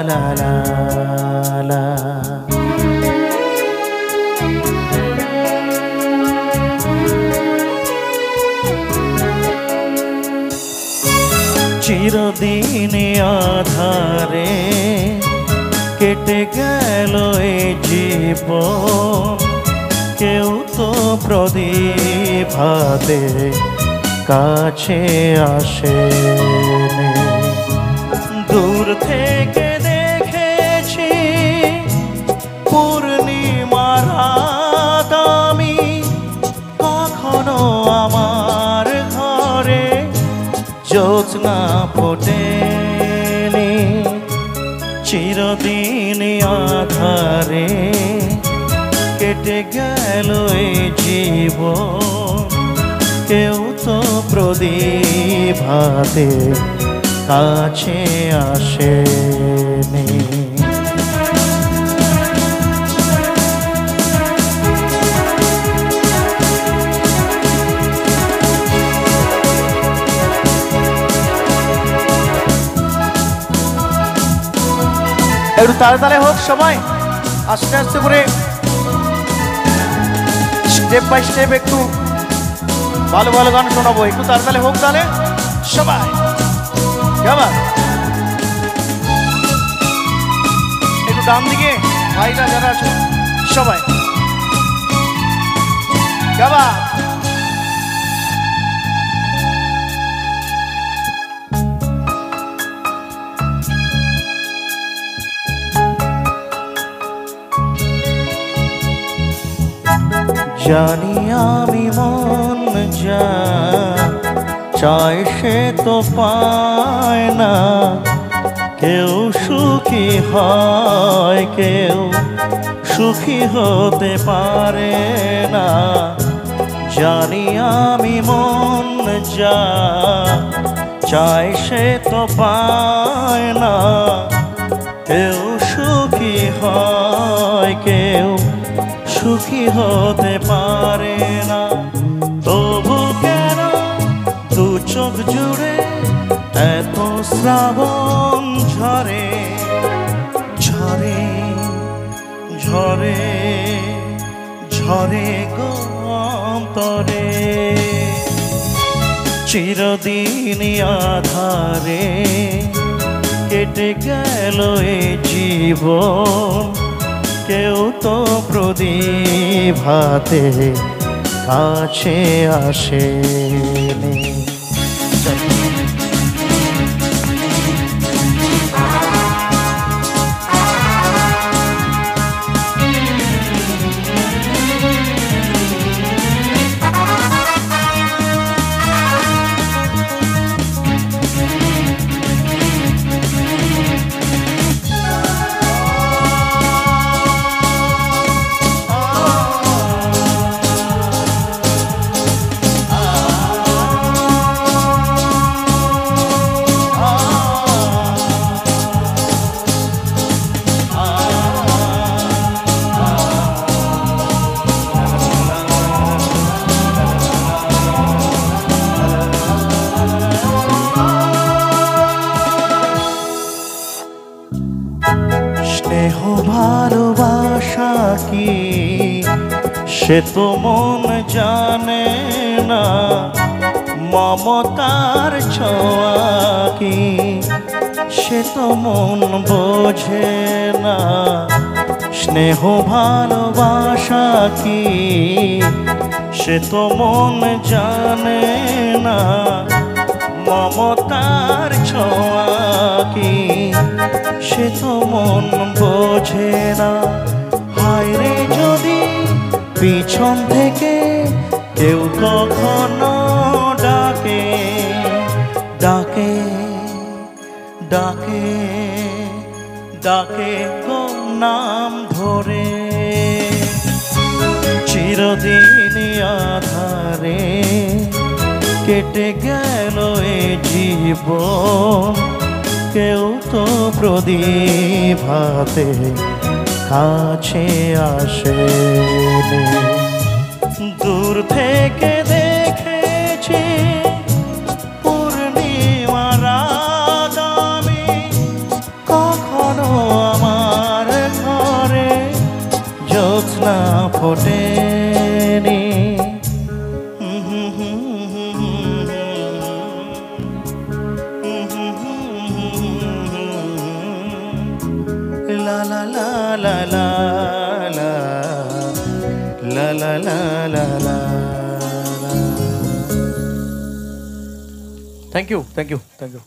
লা লা লা। চিরদিন আধারে কেটে গেল এই জীবন, কেউ তো প্রদীপ হাতে কাছে আসেনি। দূর থেকে দেখেছি পূর্ণিমার রাত আমি, কখনো আমার ঘরে জ্যোৎস্না ফোটেনি। চিরদিন আধারে কেটে গেল এই জীবন, কেউ তো প্রদীপ হাতে কাছে আসেনি। একটু তালে তালে হোক সবাই, আস্তে আস্তে করে স্টেপ বাই স্টেপ একটু ভালো ভালো গান শোনাবো। একটু তালে তালে হোক তাহলে সবাই। একটু ডান দিকে ভাইরা যারা আছে সবাই গাবা। জানি আমি মন যা চায় সে তো পায় না, কেউ সুখী হয় কেউ সুখী হতে পারে না। জানি আমি মন যা চায় সে তো পায় না, কেউ সুখী হয় কেউ সুখী হতে পারে না। তবু কেন দু চোখ জুড়ে এত শ্রাবণ ঝরে ঝরে ঝরে ঝরে গো অন্তরে। চিরদিন আধারে কেটে গেল এই জীবন, কেউ তো প্রদীপ হাতে কাছে আসেনি। স্নেহ ভালোবাসা কি সে তো মন জানে না, মমতার ছোঁয়া কি সে তো মন বোঝে না। স্নেহ ভালোবাসা কি সে তো মন জানে না, মমতার ছোঁয়া কি সে তো মন বোঝে না। হায় রে যদি পিছন থেকে কেউ কখনো ডাকে ডাকে ডাকে ডাকে গো নাম ধরে। চিরদিন আধারে কেটে গেল এ জীবন, কেউ তো প্রদীপ হাতে কাছে আসেনি। দূর থেকে দেখেছি পূর্ণিমার রাত আমি, কখনো লা লা লা লা লা লা লা লা। Thank you, thank you, thank you.